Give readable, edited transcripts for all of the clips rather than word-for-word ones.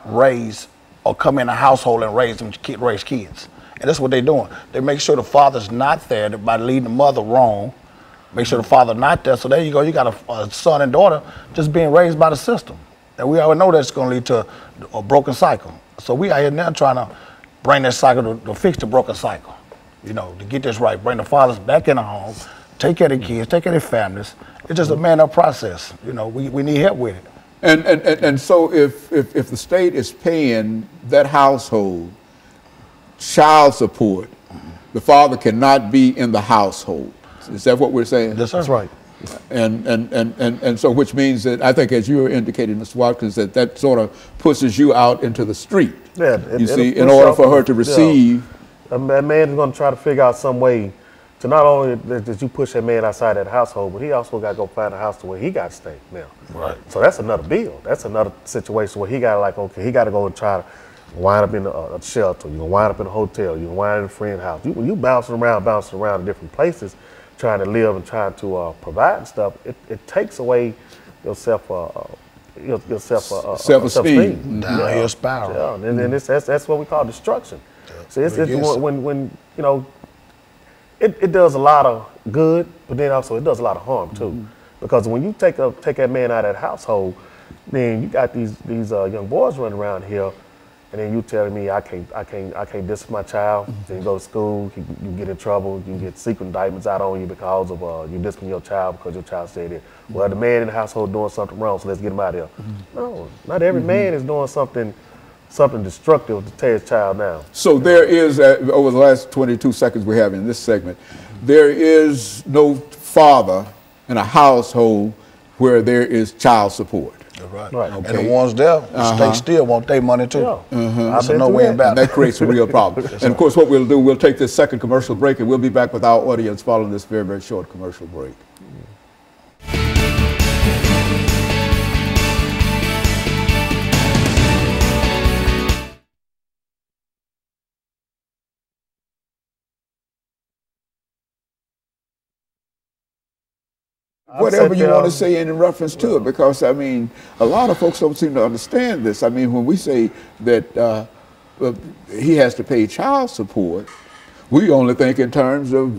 raise or come in a household and raise kids. And that's what they're doing. They make sure the father's not there by leading the mother wrong. Make sure the father's not there. So there you go. You got a son and daughter just being raised by the system. And we already know that's going to lead to a broken cycle. So we are here now trying to bring that cycle to fix the broken cycle. You know, to get this right, bring the fathers back in the home, take care of the kids, take care of their families. It's just a man-up process. You know, we need help with it. And so if the state is paying that household child support, the father cannot be in the household. Is that what we're saying? That's right. And so, which means that I think, as you were indicating, Mr. Watkins, that sort of pushes you out into the street. Yeah, you see, in order for her to receive. A man is going to try to figure out some way to not only that you push that man outside that household, but he also got to go find a house to where he got to stay now. Right. So that's another bill. That's another situation where he got to, like, okay, he got to go and try to wind up in a shelter. You're going to wind up in a hotel. You're going to wind up in a friend's house. You bouncing around in different places, trying to live and trying to provide and stuff. It takes away your self-esteem. Downhill spiral. Yeah, and that's what we call destruction. So it's when you know, it does a lot of good, but then also it does a lot of harm too. Because when you take that man out of that household, then you got these young boys running around here, and then you telling me I can't discipline my child. Then you go to school, you get in trouble, you get secret indictments out on you because of you discipline your child because your child said it. Well, the man in the household doing something wrong, so let's get him out of here. No, not every man is doing something destructive to tear his child down. So there is, over the last 22 seconds we have in this segment, there is no father in a household where there is child support. Right. Okay. And the ones there, the state still want their money too. Yeah. So no way about it. That creates a real problem. And of course, what we'll do, we'll take this second commercial break, and we'll be back with our audience following this very, very short commercial break. Whatever you want to say in reference to it, because I mean, a lot of folks don't seem to understand this. I mean, when we say that he has to pay child support, we only think in terms of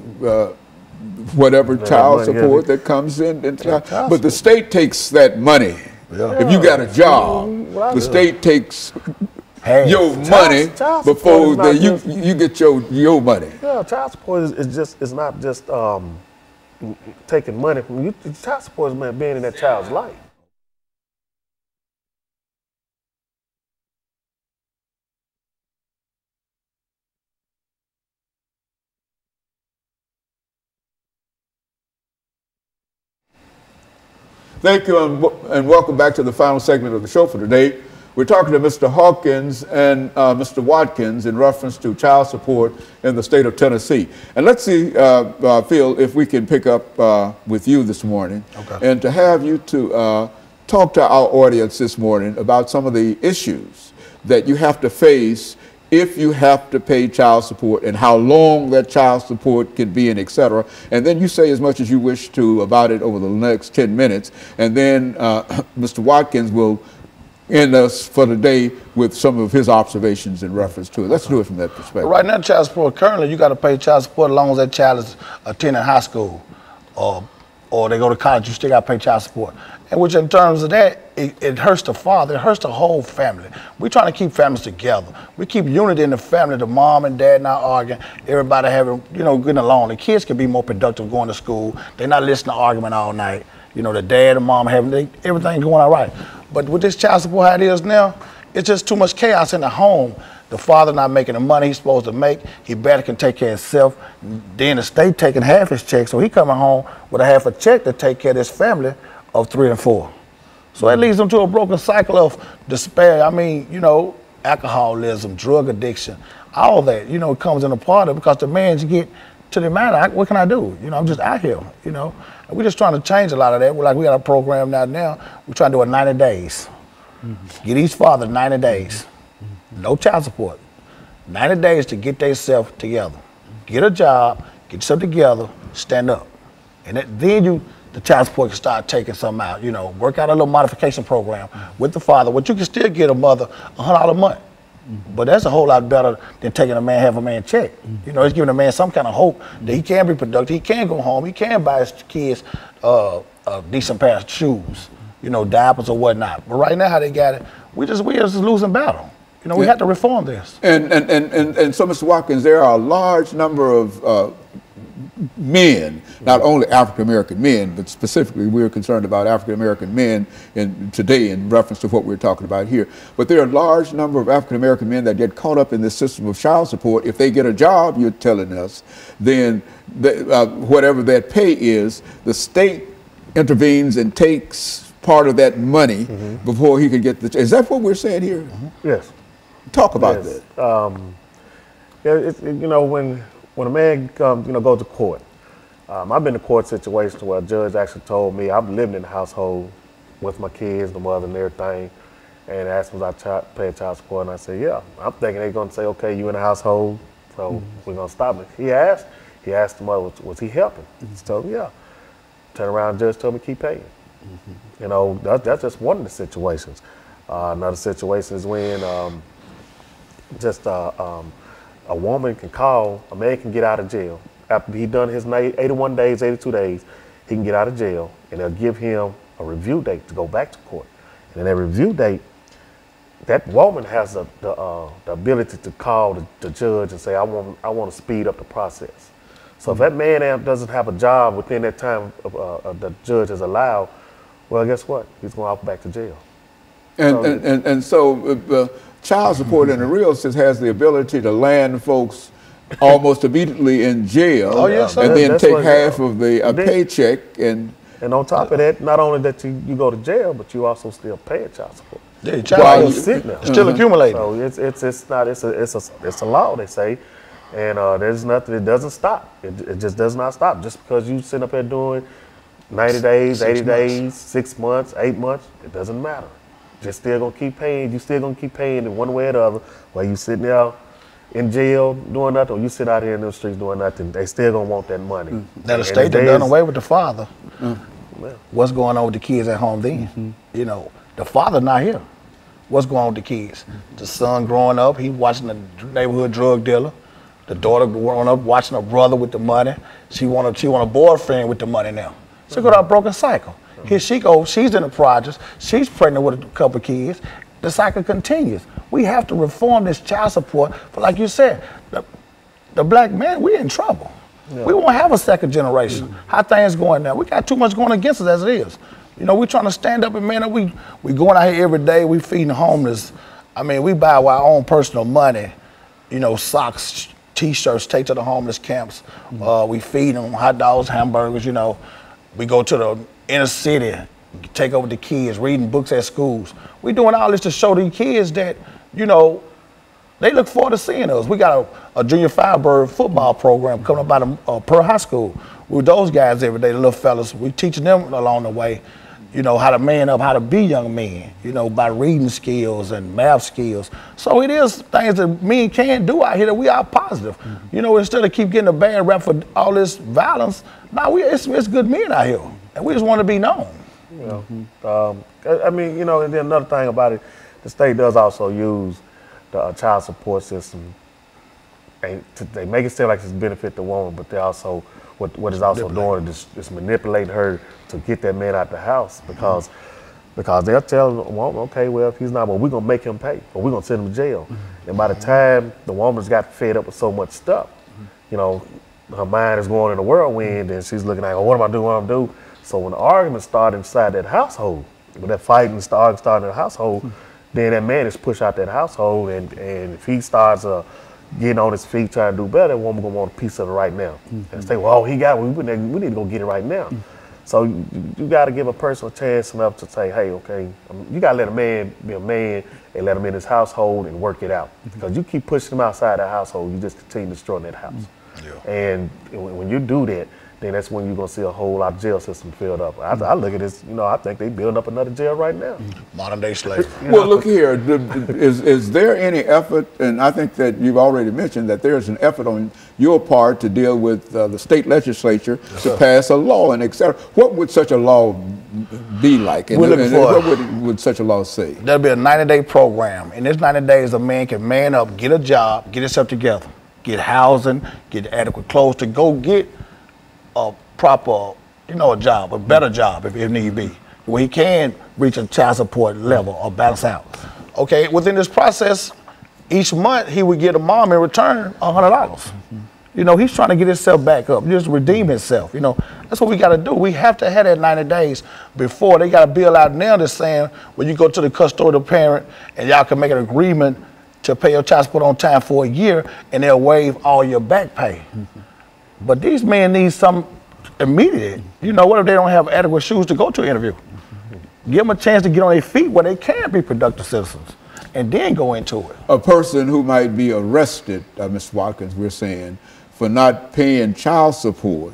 whatever child support that comes in. But the state takes that money. Yeah. If you got a job, the state takes your money before you get your money. Yeah, child support is not just taking money from you. Child support is being in that child's life. Thank you, and welcome back to the final segment of the show for today. We're talking to Mr. Hawkins and Mr. Watkins in reference to child support in the state of Tennessee. And let's see, Phil, if we can pick up with you this morning, and to have you to talk to our audience this morning about some of the issues that you have to face if you have to pay child support, and how long that child support can be, and et cetera. And then you say as much as you wish to about it over the next 10 minutes. And then Mr. Watkins will end us for the day with some of his observations in reference to it. Let's do it from that perspective. Right now, child support, currently you got to pay child support as long as that child is attending high school or they go to college, you still got to pay child support. And which in terms of that, it hurts the father, it hurts the whole family. We're trying to keep families together. We keep unity in the family, the mom and dad not arguing, everybody having, getting along. The kids can be more productive going to school. They're not listening to argument all night. The dad and mom having everything going all right. But with this child support how it is now, it's just too much chaos in the home. The father not making the money he's supposed to make. He better can take care of himself. Then the state taking half his check, so he coming home with a half a check to take care of his family of 3 and 4. So that leads them to a broken cycle of despair. I mean, alcoholism, drug addiction, all that, comes in a part of it, because the man get to the man, what can I do? I'm just out here, And we're just trying to change a lot of that. We got a program now. We're trying to do it 90 days. Get each father 90 days. No child support. 90 days to get themselves together. Get a job, get yourself together, stand up. And then the the child support can start taking some out. You know, work out a little modification program with the father. But you can still get a mother $100 a month. But that's a whole lot better than taking a man, half a man check. You know, it's giving a man some kind of hope that he can be productive, he can go home, he can buy his kids a decent pair of shoes, you know, diapers or whatnot. But right now, how they got it, we just losing battle. You know, we have to reform this. And so, Mr. Watkins, there are a large number of men, not only African-American men, but specifically we're concerned about African-American men today in reference to what we're talking about here. But there are a large number of African-American men that get caught up in this system of child support. If they get a job, you're telling us, then whatever that pay is, the state intervenes and takes part of that money before he can get the. Is that what we're saying here? Yes. Talk about that. You know, when a man comes, you know, goes to court, I've been in court situations where a judge actually told me I'm living in the household with my kids, the mother and everything, and asked me if I pay child support, and I said, yeah. I'm thinking they're going to say, okay, you in the household, so we're going to stop it. He asked the mother, was he helping? He told me, yeah. Turn around, the judge told me keep paying. You know, that's just one of the situations. Another situation is when a woman can call, a man can get out of jail. After he done his 81 days, 82 days, he can get out of jail, and they'll give him a review date to go back to court. And in that review date, that woman has the ability to call the judge and say, I want to speed up the process. So if that man doesn't have a job within that time the judge has allowed, well, guess what? He's going off back to jail. And so child support in the real sense has the ability to land folks almost immediately in jail, and then take half of the paycheck. And on top of that, not only that you go to jail, but you also still pay child support. Yeah, child sitting still accumulating. So it's a law, they say, and there's nothing. It doesn't stop. It just does not stop. Just because you sit up there doing 90 days, 80 days, 6 months, 8 months, it doesn't matter. You're still gonna keep paying. You still gonna keep paying in one way or the other. While you sitting there in jail doing nothing, or you sit out here in the streets doing nothing, they still gonna want that money. Now the state done done away with the father. What's going on with the kids at home then? You know, the father not here. What's going on with the kids? The son growing up, he watching the neighborhood drug dealer. The daughter growing up watching her brother with the money. She want a boyfriend with the money now. She got a broken cycle. Here she goes, she's in the projects, she's pregnant with a couple of kids. The cycle continues. We have to reform this child support, but like you said, the black man, we're in trouble. Yeah. We won't have a second generation. How things going now? We got too much going against us as it is. You know, we're trying to stand up and man up. We going out here every day, we feeding the homeless. I mean, we buy our own personal money, you know, socks, t-shirts, take to the homeless camps. We feed them hot dogs, hamburgers, you know. We go to the inner city, take over the kids, reading books at schools. We doing all this to show the kids that, you know, they look forward to seeing us. We got a junior Firebird football program coming up out of Pearl High School. With those guys every day, the little fellas, we teaching them along the way, you know, how to man up, how to be young men, you know, by reading skills and math skills. So it is things that men can do out here that we are positive. You know, instead of keep getting a bad rap for all this violence, it's good men out here. And we just want to be known. You know, I mean, you know, and then another thing about it, the state does also use the child support system. They make it seem like it's benefit the woman, but they also, what is also doing is manipulating her to get that man out the house because they'll tell the woman, okay, well, if he's not, well, we're going to make him pay or we're going to send him to jail. And by the time the woman's got fed up with so much stuff, you know, her mind is going in a whirlwind and she's looking like, oh, what am I doing, what am I doing? So when the arguments start inside that household, when that fighting starting in the household, then that man is pushed out that household, and if he starts getting on his feet trying to do better, that woman gonna want a piece of it right now. And say, well, we need to go get it right now. So you got to give a person a chance enough to say, hey, okay, you got to let a man be a man and let him in his household and work it out. Because you keep pushing him outside that household, you just continue destroying that house. And when you do that, then that's when you're going to see a whole lot of jail system filled up. I look at this, I think they building up another jail right now. Modern day slavery. Well, look here, is there any effort, and I think that you've already mentioned that there's an effort on your part to deal with the state legislature to pass a law and et cetera. What would such a law be like? And what would such a law say? There'll be a 90-day program. In this 90 days, a man can man up, get a job, get himself together, get housing, get adequate clothes to go get a proper, a job, a better job if need be, where he can reach a child support level or balance out. Okay, within this process, each month he would get a mom in return $100. He's trying to get himself back up, just redeem himself. That's what we got to do. We have to have that 90 days before they got a bill out now that's saying when you go to the custodial parent and y'all can make an agreement to pay your child support on time for a year and they'll waive all your back pay. But these men need some immediate. What if they don't have adequate shoes to go to an interview? Give them a chance to get on their feet where they can be productive citizens and then go into it. A person who might be arrested, Mr. Watkins, we're saying, for not paying child support,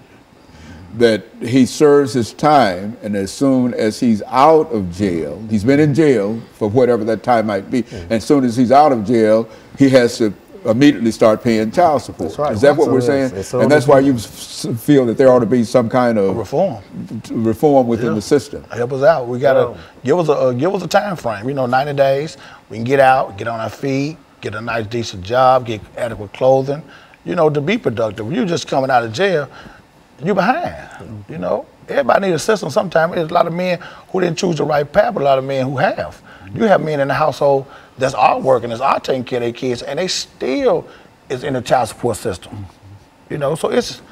that he serves his time, and as soon as he's out of jail, he's been in jail for whatever that time might be, and as soon as he's out of jail, he has to immediately start paying child support. That's right. Is that what we're saying? And that's why you feel that there ought to be some kind of reform within the system. Help us out. We gotta give us a time frame. 90 days. We can get out, get on our feet, get a nice decent job, get adequate clothing. To be productive. You're just coming out of jail, you're behind. Everybody needs assistance. Sometimes there's a lot of men who didn't choose the right path, but a lot of men who have. You have men in the household that's all working, that's all taking care of their kids, and they still is in the child support system. So it's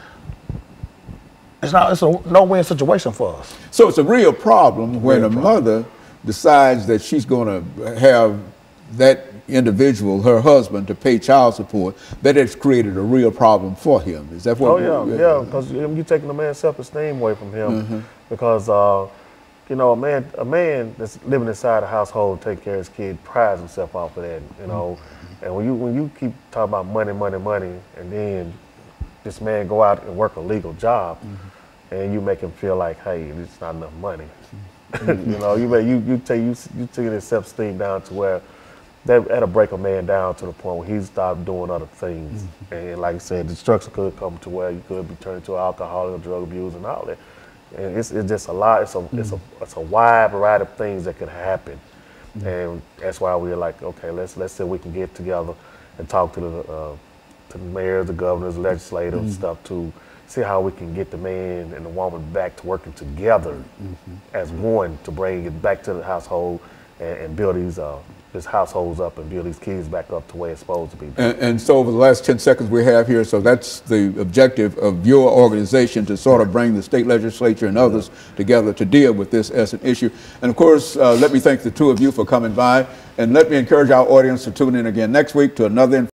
a no-win situation for us. So it's a real problem when a mother decides that she's going to have that individual, her husband, to pay child support. That has created a real problem for him. Is that what? Yeah, because you're taking a man's self-esteem away from him, because a man that's living inside a household, taking care of his kid, prides himself off of that. And when you keep talking about money, and then this man go out and work a legal job, and you make him feel like, hey, it's not enough money. you take his self-esteem down to where that'll break a man down to the point where he stopped doing other things. And like I said, destruction could come to where you could be turned to alcohol or drug abuse and all that. And it's just a lot. It's a wide variety of things that could happen. And that's why we're like, okay, let's see if we can get together and talk to the mayors, the governors, legislators, and stuff to see how we can get the man and the woman back to working together as one to bring it back to the household and build these households up and build these kids back up to where it's supposed to be. And so over the last 10 seconds we have here, so that's the objective of your organization, to sort of bring the state legislature and others together to deal with this as an issue. And of course, let me thank the two of you for coming by, and let me encourage our audience to tune in again next week to another